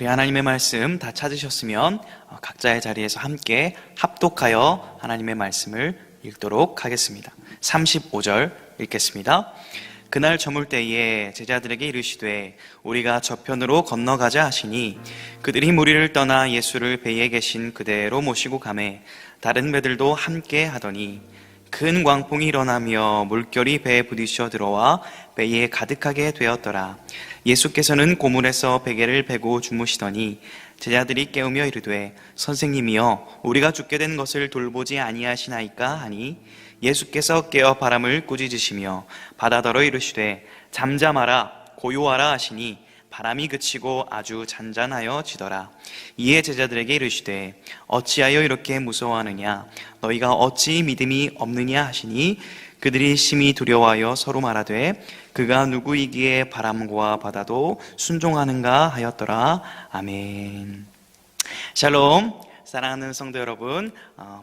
우리 하나님의 말씀 다 찾으셨으면 각자의 자리에서 함께 합독하여 하나님의 말씀을 읽도록 하겠습니다. 35절 읽겠습니다. 그날 저물 때에 제자들에게 이르시되 우리가 저편으로 건너가자 하시니 그들이 무리를 떠나 예수를 배에 계신 그대로 모시고 가매 다른 배들도 함께 하더니 큰 광풍이 일어나며 물결이 배에 부딪혀 들어와 배에 가득하게 되었더라. 예수께서는 고물에서 베개를 베고 주무시더니 제자들이 깨우며 이르되 선생님이여 우리가 죽게 된 것을 돌보지 아니하시나이까 하니 예수께서 깨어 바람을 꾸짖으시며 바다더러 이르시되 잠잠하라 고요하라 하시니 바람이 그치고 아주 잔잔하여 지더라. 이에 제자들에게 이르시되 어찌하여 이렇게 무서워하느냐 너희가 어찌 믿음이 없느냐 하시니 그들이 심히 두려워하여 서로 말하되 그가 누구이기에 바람과 바다도 순종하는가 하였더라. 아멘. 샬롬. 사랑하는 성도 여러분,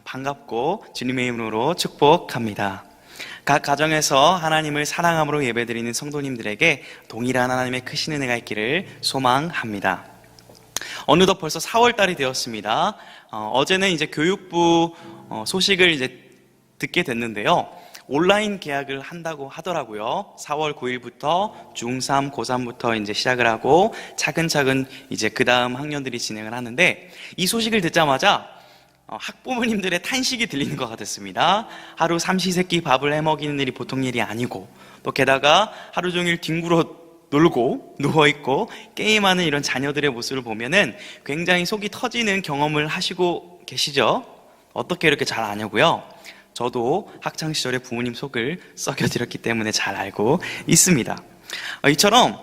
반갑고 주님의 이름으로 축복합니다. 각 가정에서 하나님을 사랑함으로 예배드리는 성도님들에게 동일한 하나님의 크신 은혜가 있기를 소망합니다. 어느덧 벌써 4월달이 되었습니다. 어제는 이제 교육부 소식을 이제 듣게 됐는데요. 온라인 계약을 한다고 하더라고요. 4월 9일부터 중3, 고3부터 이제 시작을 하고 차근차근 이제 그 다음 학년들이 진행을 하는데 이 소식을 듣자마자 학부모님들의 탄식이 들리는 것 같았습니다. 하루 삼시세끼 밥을 해먹이는 일이 보통 일이 아니고 또 게다가 하루 종일 뒹굴어 놀고 누워있고 게임하는 이런 자녀들의 모습을 보면은 굉장히 속이 터지는 경험을 하시고 계시죠? 어떻게 이렇게 잘 아냐고요? 저도 학창시절에 부모님 속을 썩여드렸기 때문에 잘 알고 있습니다. 이처럼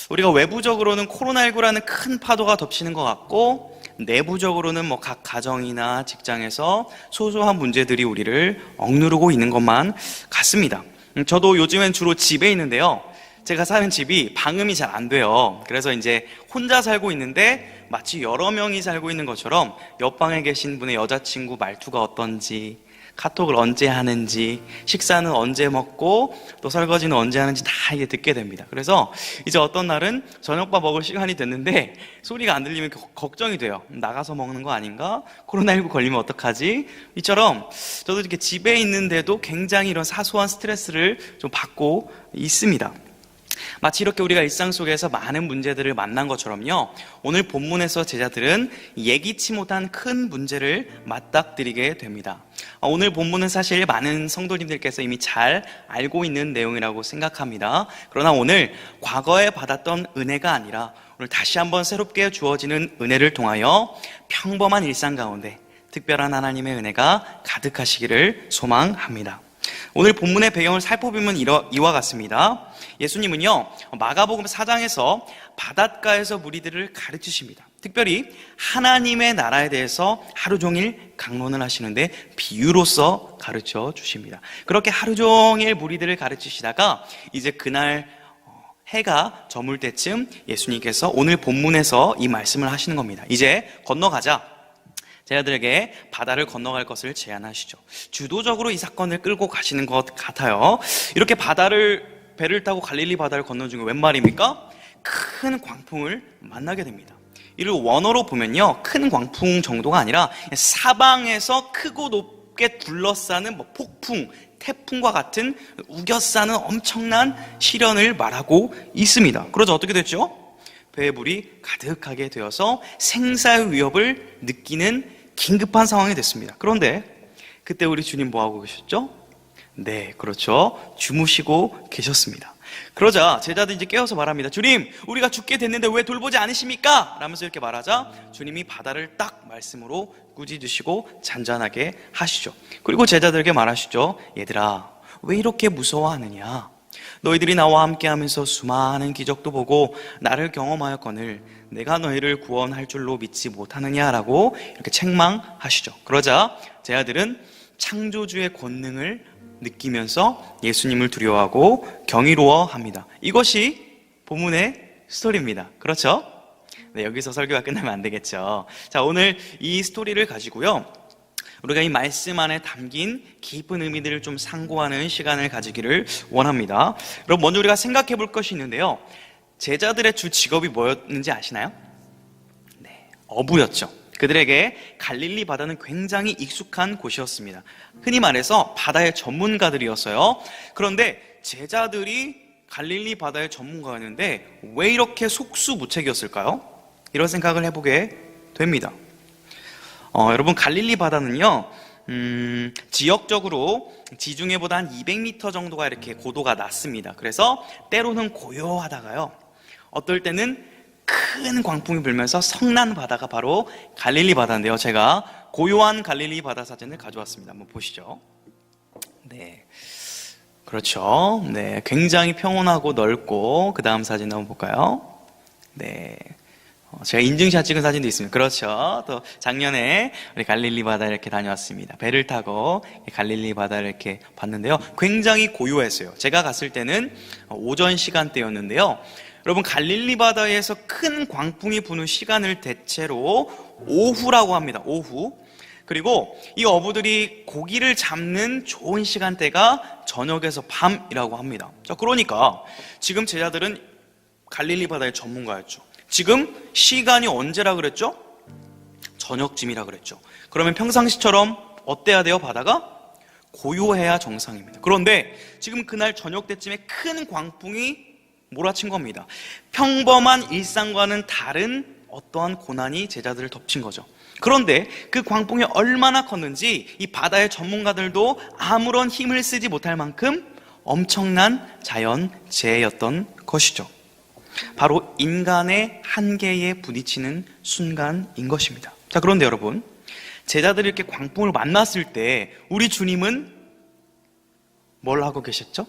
우리가 외부적으로는 코로나19라는 큰 파도가 덮치는 것 같고 내부적으로는 뭐 각 가정이나 직장에서 소소한 문제들이 우리를 억누르고 있는 것만 같습니다. 저도 요즘엔 주로 집에 있는데요. 제가 사는 집이 방음이 잘 안 돼요. 그래서 이제 혼자 살고 있는데 마치 여러 명이 살고 있는 것처럼 옆방에 계신 분의 여자친구 말투가 어떤지, 카톡을 언제 하는지, 식사는 언제 먹고 또 설거지는 언제 하는지 다 이게 듣게 됩니다. 그래서 이제 어떤 날은 저녁밥 먹을 시간이 됐는데 소리가 안 들리면 걱정이 돼요. 나가서 먹는 거 아닌가? 코로나19 걸리면 어떡하지? 이처럼 저도 이렇게 집에 있는데도 굉장히 이런 사소한 스트레스를 좀 받고 있습니다. 마치 이렇게 우리가 일상 속에서 많은 문제들을 만난 것처럼요, 오늘 본문에서 제자들은 예기치 못한 큰 문제를 맞닥뜨리게 됩니다. 오늘 본문은 사실 많은 성도님들께서 이미 잘 알고 있는 내용이라고 생각합니다. 그러나 오늘 과거에 받았던 은혜가 아니라 오늘 다시 한번 새롭게 주어지는 은혜를 통하여 평범한 일상 가운데 특별한 하나님의 은혜가 가득하시기를 소망합니다. 오늘 본문의 배경을 살펴보면 이와 같습니다. 예수님은요, 마가복음 4장에서 바닷가에서 무리들을 가르치십니다. 특별히 하나님의 나라에 대해서 하루 종일 강론을 하시는데 비유로서 가르쳐 주십니다. 그렇게 하루 종일 무리들을 가르치시다가 이제 그날 해가 저물 때쯤 예수님께서 오늘 본문에서 이 말씀을 하시는 겁니다. 이제 건너가자. 제자들에게 바다를 건너갈 것을 제안하시죠. 주도적으로 이 사건을 끌고 가시는 것 같아요. 이렇게 배를 타고 갈릴리 바다를 건너준 게 웬 말입니까? 큰 광풍을 만나게 됩니다. 이를 원어로 보면요, 큰 광풍 정도가 아니라 사방에서 크고 높게 둘러싸는 폭풍, 태풍과 같은 우겨싸는 엄청난 시련을 말하고 있습니다. 그러자 어떻게 됐죠? 배에 물이 가득하게 되어서 생사의 위협을 느끼는 긴급한 상황이 됐습니다. 그런데 그때 우리 주님 뭐하고 계셨죠? 네, 그렇죠. 주무시고 계셨습니다. 그러자 제자들이 이제 깨어서 말합니다. 주님, 우리가 죽게 됐는데 왜 돌보지 않으십니까? 라면서 이렇게 말하자 주님이 바다를 딱 말씀으로 꾸짖으시고 잔잔하게 하시죠. 그리고 제자들에게 말하시죠. 얘들아, 왜 이렇게 무서워하느냐? 너희들이 나와 함께하면서 수많은 기적도 보고 나를 경험하였거늘 내가 너희를 구원할 줄로 믿지 못하느냐라고 이렇게 책망하시죠. 그러자 제자들은 창조주의 권능을 느끼면서 예수님을 두려워하고 경이로워합니다. 이것이 본문의 스토리입니다. 그렇죠? 네, 여기서 설교가 끝나면 안 되겠죠. 자, 오늘 이 스토리를 가지고요, 우리가 이 말씀 안에 담긴 깊은 의미들을 좀 상고하는 시간을 가지기를 원합니다. 그럼 먼저 우리가 생각해 볼 것이 있는데요, 제자들의 주 직업이 뭐였는지 아시나요? 어부였죠. 그들에게 갈릴리 바다는 굉장히 익숙한 곳이었습니다. 흔히 말해서 바다의 전문가들이었어요. 그런데 제자들이 갈릴리 바다의 전문가였는데 왜 이렇게 속수무책이었을까요? 이런 생각을 해보게 됩니다. 여러분, 갈릴리 바다는요, 지역적으로 지중해보다 한 200m 정도가 이렇게 고도가 낮습니다. 그래서 때로는 고요하다가요, 어떨 때는 큰 광풍이 불면서 성난 바다가 바로 갈릴리 바다인데요. 제가 고요한 갈릴리 바다 사진을 가져왔습니다. 한번 보시죠. 네, 그렇죠. 네, 굉장히 평온하고 넓고, 그 다음 사진 한번 볼까요? 네, 제가 인증샷 찍은 사진도 있습니다. 그렇죠. 또 작년에 우리 갈릴리 바다 이렇게 다녀왔습니다. 배를 타고 갈릴리 바다를 이렇게 봤는데요, 굉장히 고요했어요. 제가 갔을 때는 오전 시간대였는데요, 여러분, 갈릴리 바다에서 큰 광풍이 부는 시간을 대체로 오후라고 합니다. 오후. 그리고 이 어부들이 고기를 잡는 좋은 시간대가 저녁에서 밤이라고 합니다. 자, 그러니까 지금 제자들은 갈릴리 바다의 전문가였죠. 지금 시간이 언제라 그랬죠? 저녁쯤이라 그랬죠. 그러면 평상시처럼 어때야 돼요? 바다가 고요해야 정상입니다. 그런데 지금 그날 저녁 때쯤에 큰 광풍이 몰아친 겁니다. 평범한 일상과는 다른 어떠한 고난이 제자들을 덮친 거죠. 그런데 그 광풍이 얼마나 컸는지 이 바다의 전문가들도 아무런 힘을 쓰지 못할 만큼 엄청난 자연재해였던 것이죠. 바로 인간의 한계에 부딪히는 순간인 것입니다. 자, 그런데 여러분, 제자들이 이렇게 광풍을 만났을 때 우리 주님은 뭘 하고 계셨죠?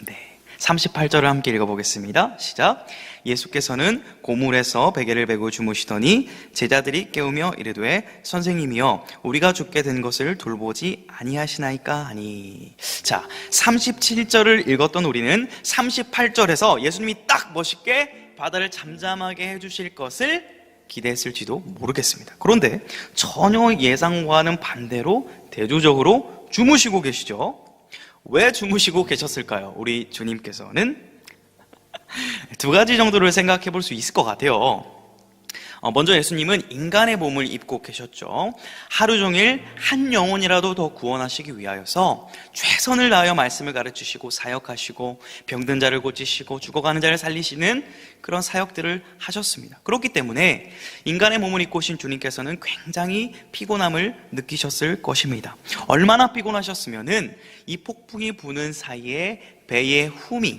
네, 38절을 함께 읽어보겠습니다. 시작. 예수께서는 고물에서 베개를 베고 주무시더니 제자들이 깨우며 이르되 선생님이여, 우리가 죽게 된 것을 돌보지 아니하시나이까 하니. 자, 37절을 읽었던 우리는 38절에서 예수님이 딱 멋있게 바다를 잠잠하게 해주실 것을 기대했을지도 모르겠습니다. 그런데 전혀 예상과는 반대로 대조적으로 주무시고 계시죠. 왜 주무시고 계셨을까요? 우리 주님께서는 두 가지 정도를 생각해 볼 수 있을 것 같아요. 먼저 예수님은 인간의 몸을 입고 계셨죠. 하루 종일 한 영혼이라도 더 구원하시기 위하여서 최선을 다하여 말씀을 가르치시고 사역하시고 병든 자를 고치시고 죽어가는 자를 살리시는 그런 사역들을 하셨습니다. 그렇기 때문에 인간의 몸을 입고 오신 주님께서는 굉장히 피곤함을 느끼셨을 것입니다. 얼마나 피곤하셨으면은 이 폭풍이 부는 사이에 배의 후미,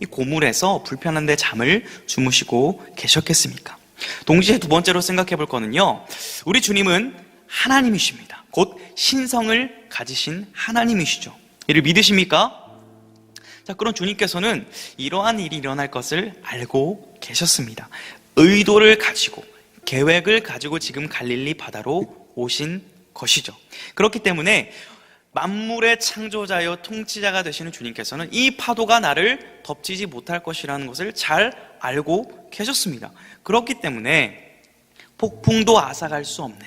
이 고물에서 불편한데 잠을 주무시고 계셨겠습니까? 동시에 두 번째로 생각해 볼 거는요, 우리 주님은 하나님이십니다. 곧 신성을 가지신 하나님이시죠. 이를 믿으십니까? 자, 그런 주님께서는 이러한 일이 일어날 것을 알고 계셨습니다. 의도를 가지고, 계획을 가지고 지금 갈릴리 바다로 오신 것이죠. 그렇기 때문에 만물의 창조자여 통치자가 되시는 주님께서는 이 파도가 나를 덮치지 못할 것이라는 것을 잘 알고 계셨습니다. 그렇기 때문에 폭풍도 앗아갈 수 없는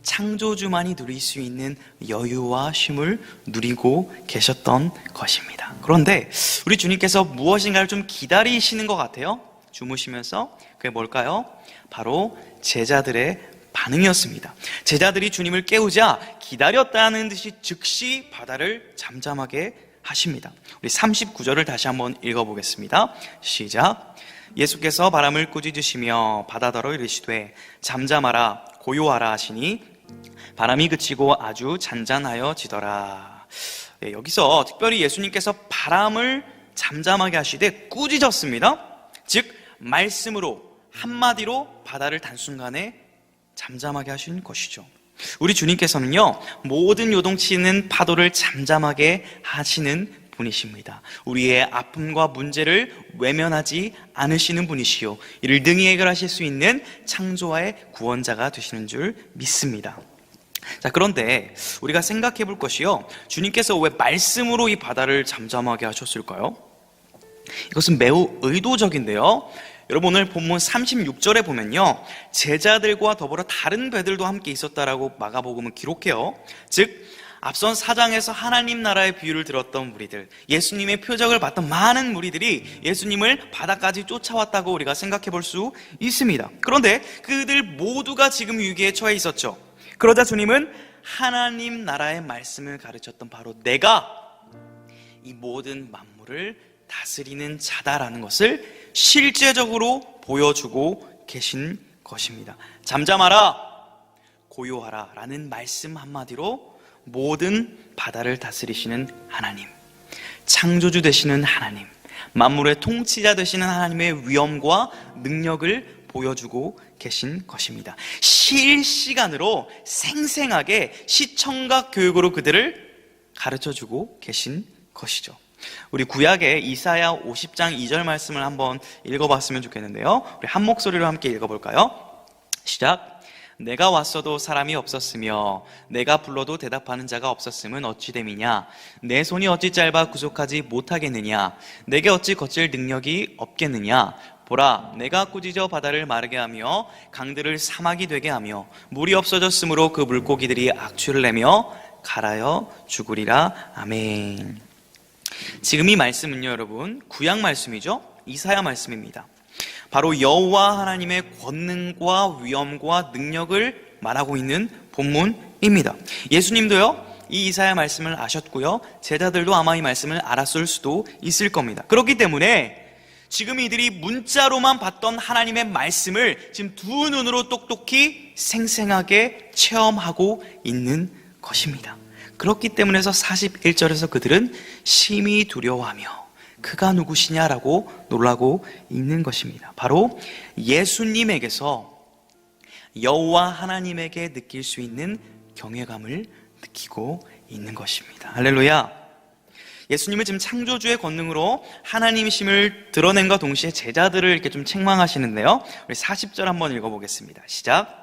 창조주만이 누릴 수 있는 여유와 쉼을 누리고 계셨던 것입니다. 그런데 우리 주님께서 무엇인가를 좀 기다리시는 것 같아요. 주무시면서. 그게 뭘까요? 바로 제자들의 반응이었습니다. 제자들이 주님을 깨우자 기다렸다는 듯이 즉시 바다를 잠잠하게 하십니다. 우리 39절을 다시 한번 읽어보겠습니다. 시작. 예수께서 바람을 꾸짖으시며 바다더러 이르시되 잠잠하라 고요하라 하시니 바람이 그치고 아주 잔잔하여지더라. 네, 여기서 특별히 예수님께서 바람을 잠잠하게 하시되 꾸짖었습니다. 즉 말씀으로, 한마디로 바다를 단순간에 잠잠하게 하신 것이죠. 우리 주님께서는요, 모든 요동치는 파도를 잠잠하게 하시는 분이십니다. 우리의 아픔과 문제를 외면하지 않으시는 분이시요, 이를 능히 해결하실 수 있는 창조와의 구원자가 되시는 줄 믿습니다. 자, 그런데 우리가 생각해 볼 것이요, 주님께서 왜 말씀으로 이 바다를 잠잠하게 하셨을까요? 이것은 매우 의도적인데요. 여러분, 오늘 본문 36절에 보면요, 제자들과 더불어 다른 배들도 함께 있었다라고 마가복음은 기록해요. 즉 앞선 4장에서 하나님 나라의 비유를 들었던 무리들, 예수님의 표적을 봤던 많은 무리들이 예수님을 바다까지 쫓아왔다고 우리가 생각해 볼 수 있습니다. 그런데 그들 모두가 지금 위기에 처해 있었죠. 그러자 주님은 하나님 나라의 말씀을 가르쳤던 바로 내가 이 모든 만물을 다스리는 자다라는 것을 실제적으로 보여주고 계신 것입니다. 잠잠하라, 고요하라 라는 말씀 한마디로 모든 바다를 다스리시는 하나님, 창조주 되시는 하나님, 만물의 통치자 되시는 하나님의 위엄과 능력을 보여주고 계신 것입니다. 실시간으로 생생하게 시청각 교육으로 그들을 가르쳐주고 계신 것이죠. 우리 구약의 이사야 50장 2절 말씀을 한번 읽어봤으면 좋겠는데요. 우리 한 목소리로 함께 읽어볼까요? 시작. 내가 왔어도 사람이 없었으며 내가 불러도 대답하는 자가 없었음은 어찌 됨이냐. 내 손이 어찌 짧아 구속하지 못하겠느냐. 내게 어찌 거칠 능력이 없겠느냐. 보라, 내가 꾸짖어 바다를 마르게 하며 강들을 사막이 되게 하며 물이 없어졌으므로 그 물고기들이 악취를 내며 갈아여 죽으리라. 아멘. 지금 이 말씀은요, 여러분, 구약 말씀이죠. 이사야 말씀입니다. 바로 여호와 하나님의 권능과 위엄과 능력을 말하고 있는 본문입니다. 예수님도요, 이 이사야 말씀을 아셨고요, 제자들도 아마 이 말씀을 알았을 수도 있을 겁니다. 그렇기 때문에 지금 이들이 문자로만 봤던 하나님의 말씀을 지금 두 눈으로 똑똑히 생생하게 체험하고 있는 것입니다. 그렇기 때문에서 41절에서 그들은 심히 두려워하며 그가 누구시냐라고 놀라고 있는 것입니다. 바로 예수님에게서 여호와 하나님에게 느낄 수 있는 경외감을 느끼고 있는 것입니다. 할렐루야. 예수님은 지금 창조주의 권능으로 하나님이심을 드러낸과 동시에 제자들을 이렇게 좀 책망하시는데요. 우리 40절 한번 읽어보겠습니다. 시작.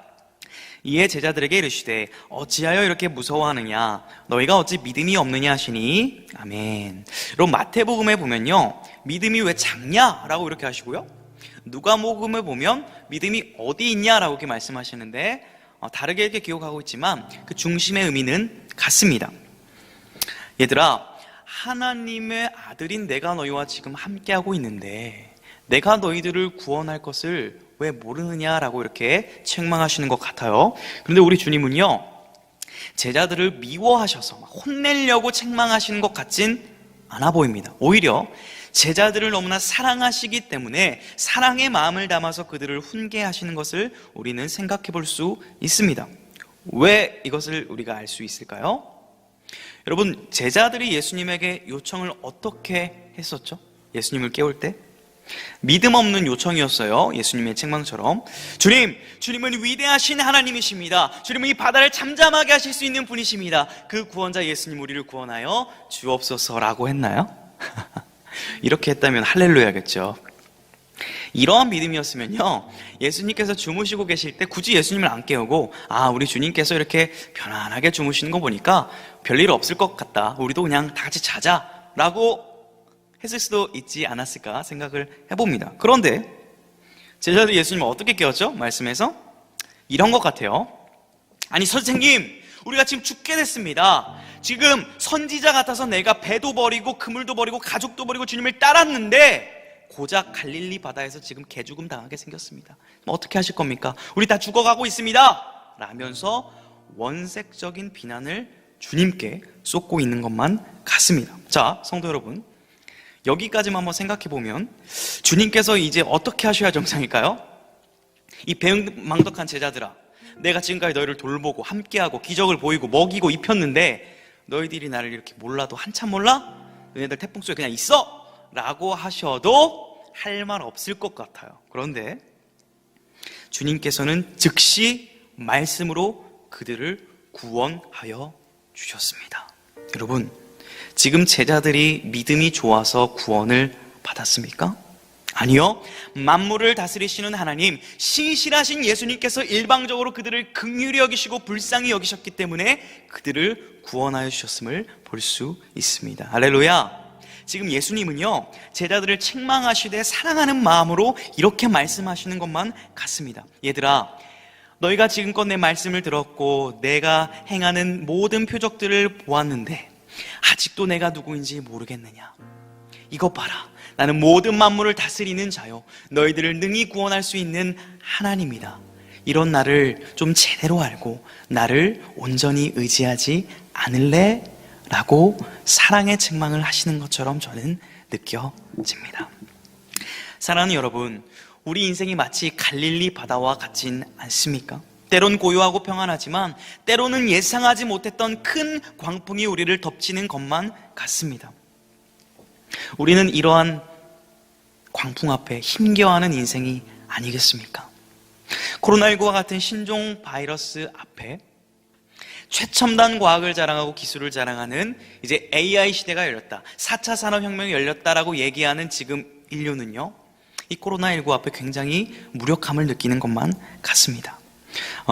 이에 제자들에게 이르시되 어찌하여 이렇게 무서워하느냐. 너희가 어찌 믿음이 없느냐 하시니. 아멘. 여러분, 마태복음에 보면요, 믿음이 왜 작냐라고 이렇게 하시고요, 누가복음에 보면 믿음이 어디 있냐라고 이렇게 말씀하시는데 다르게 이렇게 기록하고 있지만 그 중심의 의미는 같습니다. 얘들아, 하나님의 아들인 내가 너희와 지금 함께하고 있는데 내가 너희들을 구원할 것을 왜 모르느냐라고 이렇게 책망하시는 것 같아요. 그런데 우리 주님은요, 제자들을 미워하셔서 혼내려고 책망하시는 것 같진 않아 보입니다. 오히려 제자들을 너무나 사랑하시기 때문에 사랑의 마음을 담아서 그들을 훈계하시는 것을 우리는 생각해 볼 수 있습니다. 왜 이것을 우리가 알 수 있을까요? 여러분, 제자들이 예수님에게 요청을 어떻게 했었죠? 예수님을 깨울 때 믿음 없는 요청이었어요. 예수님의 책망처럼. 주님은 위대하신 하나님이십니다. 주님은 이 바다를 잠잠하게 하실 수 있는 분이십니다. 그 구원자 예수님, 우리를 구원하여 주옵소서라고 했나요? 이렇게 했다면 할렐루야겠죠. 이러한 믿음이었으면요, 예수님께서 주무시고 계실 때 굳이 예수님을 안 깨우고 우리 주님께서 이렇게 편안하게 주무시는 거 보니까 별일 없을 것 같다, 우리도 그냥 다 같이 자자라고 했을 수도 있지 않았을까 생각을 해봅니다. 그런데 제자들이 예수님을 어떻게 깨웠죠? 말씀에서 이런 것 같아요. 아니 선생님, 우리가 지금 죽게 됐습니다. 지금 선지자 같아서 내가 배도 버리고 그물도 버리고 가족도 버리고 주님을 따랐는데 고작 갈릴리 바다에서 지금 개죽음 당하게 생겼습니다. 어떻게 하실 겁니까? 우리 다 죽어가고 있습니다 라면서 원색적인 비난을 주님께 쏟고 있는 것만 같습니다. 자, 성도 여러분, 여기까지만 한번 생각해보면 주님께서 이제 어떻게 하셔야 정상일까요? 이 배은망덕한 제자들아, 내가 지금까지 너희를 돌보고 함께하고 기적을 보이고 먹이고 입혔는데 너희들이 나를 이렇게 몰라도 한참 몰라? 너희들 태풍 속에 그냥 있어? 라고 하셔도 할 말 없을 것 같아요. 그런데 주님께서는 즉시 말씀으로 그들을 구원하여 주셨습니다. 여러분, 지금 제자들이 믿음이 좋아서 구원을 받았습니까? 아니요. 만물을 다스리시는 하나님, 신실하신 예수님께서 일방적으로 그들을 긍휼히 여기시고 불쌍히 여기셨기 때문에 그들을 구원하여 주셨음을 볼 수 있습니다. 할렐루야. 지금 예수님은요, 제자들을 책망하시되 사랑하는 마음으로 이렇게 말씀하시는 것만 같습니다. 얘들아, 너희가 지금껏 내 말씀을 들었고 내가 행하는 모든 표적들을 보았는데 아직도 내가 누구인지 모르겠느냐? 이것 봐라. 나는 모든 만물을 다스리는 자요, 너희들을 능히 구원할 수 있는 하나님이다. 이런 나를 좀 제대로 알고 나를 온전히 의지하지 않을래? 라고 사랑의 책망을 하시는 것처럼 저는 느껴집니다. 사랑하는 여러분, 우리 인생이 마치 갈릴리 바다와 같진 않습니까? 때론 고요하고 평안하지만 때로는 예상하지 못했던 큰 광풍이 우리를 덮치는 것만 같습니다. 우리는 이러한 광풍 앞에 힘겨워하는 인생이 아니겠습니까? 코로나19와 같은 신종 바이러스 앞에 최첨단 과학을 자랑하고 기술을 자랑하는 이제 AI 시대가 열렸다, 4차 산업혁명이 열렸다라고 얘기하는 지금 인류는요, 이 코로나19 앞에 굉장히 무력함을 느끼는 것만 같습니다.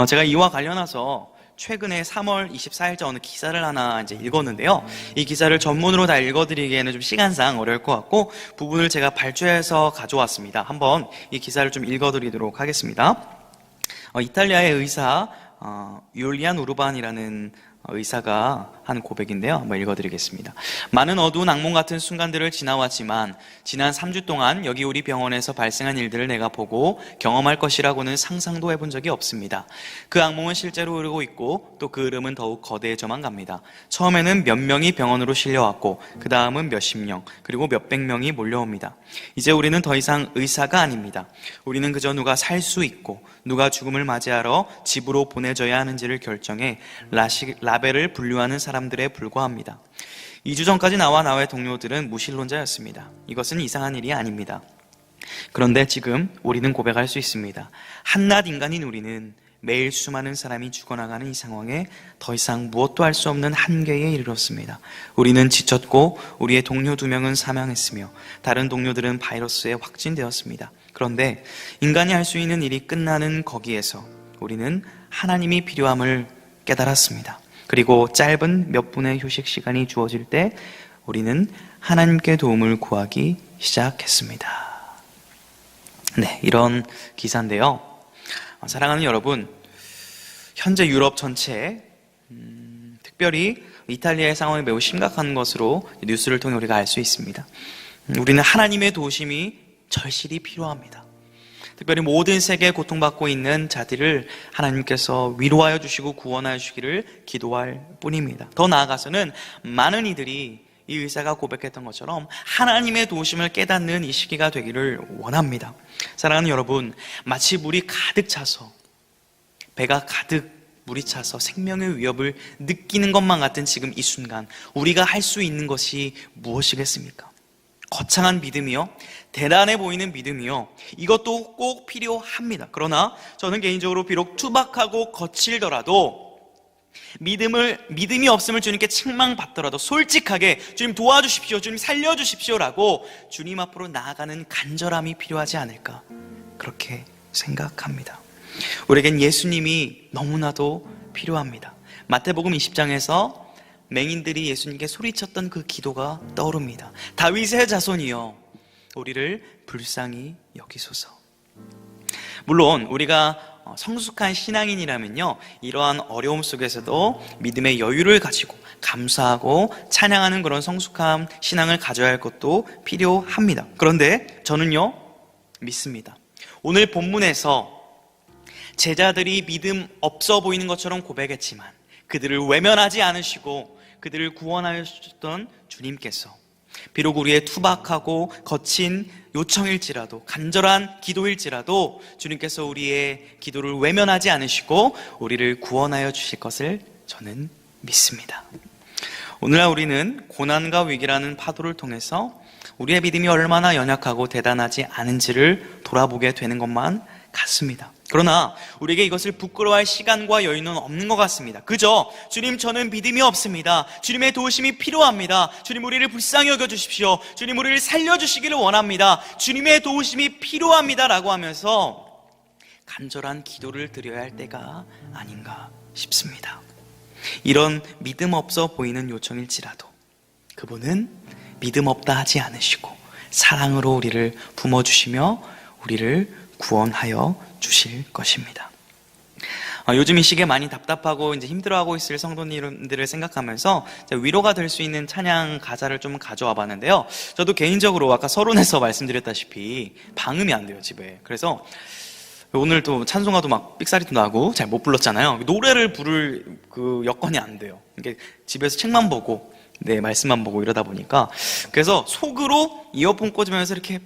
제가 이와 관련해서 최근에 3월 24일자 어느 기사를 하나 이제 읽었는데요. 이 기사를 전문으로 다 읽어드리기에는 좀 시간상 어려울 것 같고 부분을 제가 발췌해서 가져왔습니다. 한번 이 기사를 좀 읽어드리도록 하겠습니다. 이탈리아의 의사 율리안 우르반이라는 의사가 한 고백인데요. 한번 읽어드리겠습니다. 많은 어두운 악몽 같은 순간들을 지나왔지만 지난 3주 동안 여기 우리 병원에서 발생한 일들을 내가 보고 경험할 것이라고는 상상도 해본 적이 없습니다. 그 악몽은 실제로 이루고 있고 또 그 흐름은 더욱 거대해져만 갑니다. 처음에는 몇 명이 병원으로 실려왔고 그 다음은 몇십 명, 그리고 몇백 명이 몰려옵니다. 이제 우리는 더 이상 의사가 아닙니다. 우리는 그저 누가 살 수 있고 누가 죽음을 맞이하러 집으로 보내져야 하는지를 결정해 라벨을 분류하는 사람들에 불과합니다. 2주 전까지 나의 동료들은 무신론자였습니다. 이것은 이상한 일이 아닙니다. 그런데 지금 우리는 고백할 수 있습니다. 한낱 인간인 우리는 매일 수많은 사람이 죽어나가는 이 상황에 더 이상 무엇도 할 수 없는 한계에 이르렀습니다. 우리는 지쳤고 우리의 동료 2명은 사망했으며 다른 동료들은 바이러스에 확진되었습니다. 그런데 인간이 할 수 있는 일이 끝나는 거기에서 우리는 하나님이 필요함을 깨달았습니다. 그리고 짧은 몇 분의 휴식 시간이 주어질 때 우리는 하나님께 도움을 구하기 시작했습니다. 네, 이런 기사인데요. 사랑하는 여러분, 현재 유럽 전체, 특별히 이탈리아의 상황이 매우 심각한 것으로 뉴스를 통해 우리가 알 수 있습니다. 우리는 하나님의 도우심이 절실히 필요합니다. 특별히 모든 세계에 고통받고 있는 자들을 하나님께서 위로하여 주시고 구원하여 주시기를 기도할 뿐입니다. 더 나아가서는 많은 이들이 이 의사가 고백했던 것처럼 하나님의 도우심을 깨닫는 이 시기가 되기를 원합니다. 사랑하는 여러분, 마치 물이 가득 차서, 배가 가득 물이 차서 생명의 위협을 느끼는 것만 같은 지금 이 순간, 우리가 할 수 있는 것이 무엇이겠습니까? 거창한 믿음이요, 대단해 보이는 믿음이요, 이것도 꼭 필요합니다. 그러나 저는 개인적으로 비록 투박하고 거칠더라도 믿음이 없음을 주님께 책망받더라도 솔직하게 주님 도와주십시오, 주님 살려주십시오라고 주님 앞으로 나아가는 간절함이 필요하지 않을까, 그렇게 생각합니다. 우리에겐 예수님이 너무나도 필요합니다. 마태복음 20장에서 맹인들이 예수님께 소리쳤던 그 기도가 떠오릅니다. 다윗의 자손이여, 우리를 불쌍히 여기소서. 물론 우리가 성숙한 신앙인이라면요, 이러한 어려움 속에서도 믿음의 여유를 가지고 감사하고 찬양하는 그런 성숙한 신앙을 가져야 할 것도 필요합니다. 그런데 저는요, 믿습니다. 오늘 본문에서 제자들이 믿음 없어 보이는 것처럼 고백했지만 그들을 외면하지 않으시고 그들을 구원하여 주셨던 주님께서 비록 우리의 투박하고 거친 요청일지라도, 간절한 기도일지라도 주님께서 우리의 기도를 외면하지 않으시고 우리를 구원하여 주실 것을 저는 믿습니다. 오늘날 우리는 고난과 위기라는 파도를 통해서 우리의 믿음이 얼마나 연약하고 대단하지 않은지를 돌아보게 되는 것만 같습니다. 그러나 우리에게 이것을 부끄러워할 시간과 여유는 없는 것 같습니다. 그저 주님, 저는 믿음이 없습니다, 주님의 도우심이 필요합니다, 주님 우리를 불쌍히 여겨주십시오, 주님 우리를 살려주시기를 원합니다, 주님의 도우심이 필요합니다 라고 하면서 간절한 기도를 드려야 할 때가 아닌가 싶습니다. 이런 믿음 없어 보이는 요청일지라도 그분은 믿음 없다 하지 않으시고 사랑으로 우리를 품어주시며 우리를 구원하여 주실 것입니다. 요즘 이 시기에 많이 답답하고 이제 힘들어하고 있을 성도님들을 생각하면서 위로가 될 수 있는 찬양 가사를 좀 가져와 봤는데요. 저도 개인적으로 아까 서론에서 말씀드렸다시피 방음이 안 돼요, 집에. 그래서 오늘 또 찬송가도 막 삑사리도 나고 잘 못 불렀잖아요. 노래를 부를 그 여건이 안 돼요. 이게 집에서 책만 보고 말씀만 보고 이러다 보니까 그래서 속으로 이어폰 꽂으면서 이렇게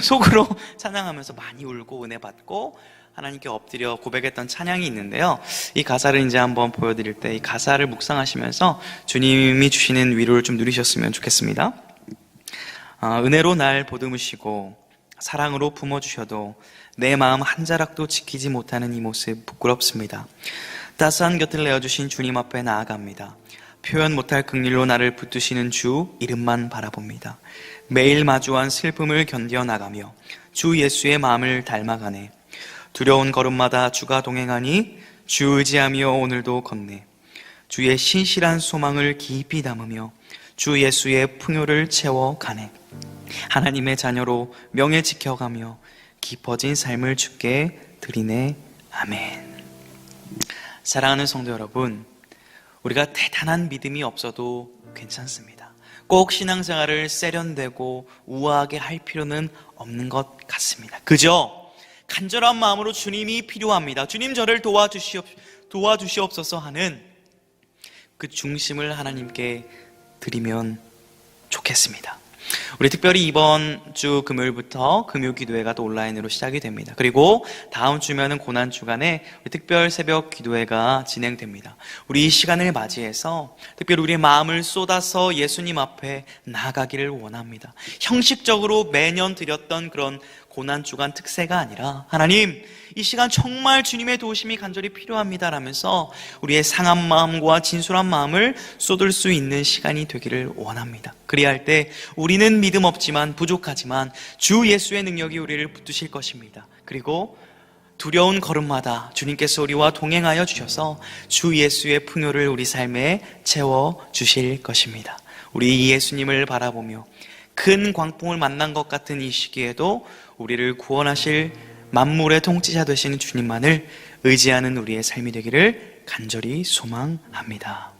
속으로 찬양하면서 많이 울고 은혜 받고 하나님께 엎드려 고백했던 찬양이 있는데요. 이 가사를 이제 한번 보여드릴 때 이 가사를 묵상하시면서 주님이 주시는 위로를 좀 누리셨으면 좋겠습니다. 은혜로 날 보듬으시고 사랑으로 품어주셔도 내 마음 한 자락도 지키지 못하는 이 모습 부끄럽습니다. 따스한 곁을 내어주신 주님 앞에 나아갑니다. 표현 못할 긍휼로 나를 붙드시는 주 이름만 바라봅니다. 매일 마주한 슬픔을 견뎌나가며 주 예수의 마음을 닮아가네. 두려운 걸음마다 주가 동행하니 주 의지하며 오늘도 걷네. 주의 신실한 소망을 깊이 담으며 주 예수의 풍요를 채워가네. 하나님의 자녀로 명예 지켜가며 깊어진 삶을 주께 드리네. 아멘. 사랑하는 성도 여러분, 우리가 대단한 믿음이 없어도 괜찮습니다. 꼭 신앙생활을 세련되고 우아하게 할 필요는 없는 것 같습니다. 그저 간절한 마음으로 주님이 필요합니다. 주님 저를 도와주시옵소서 하는 그 중심을 하나님께 드리면 좋겠습니다. 우리 특별히 이번 주 금요일부터 금요기도회가 또 온라인으로 시작이 됩니다. 그리고 다음 주면은 고난주간에 특별 새벽 기도회가 진행됩니다. 우리 이 시간을 맞이해서 특별히 우리의 마음을 쏟아서 예수님 앞에 나아가기를 원합니다. 형식적으로 매년 드렸던 그런 고난주간 특세가 아니라 하나님 이 시간 정말 주님의 도우심이 간절히 필요합니다 라면서 우리의 상한 마음과 진솔한 마음을 쏟을 수 있는 시간이 되기를 원합니다. 그리할 때 우리는 믿음 없지만 부족하지만 주 예수의 능력이 우리를 붙드실 것입니다. 그리고 두려운 걸음마다 주님께서 우리와 동행하여 주셔서 주 예수의 풍요를 우리 삶에 채워주실 것입니다. 우리 예수님을 바라보며 큰 광풍을 만난 것 같은 이 시기에도 우리를 구원하실 만물의 통치자 되시는 주님만을 의지하는 우리의 삶이 되기를 간절히 소망합니다.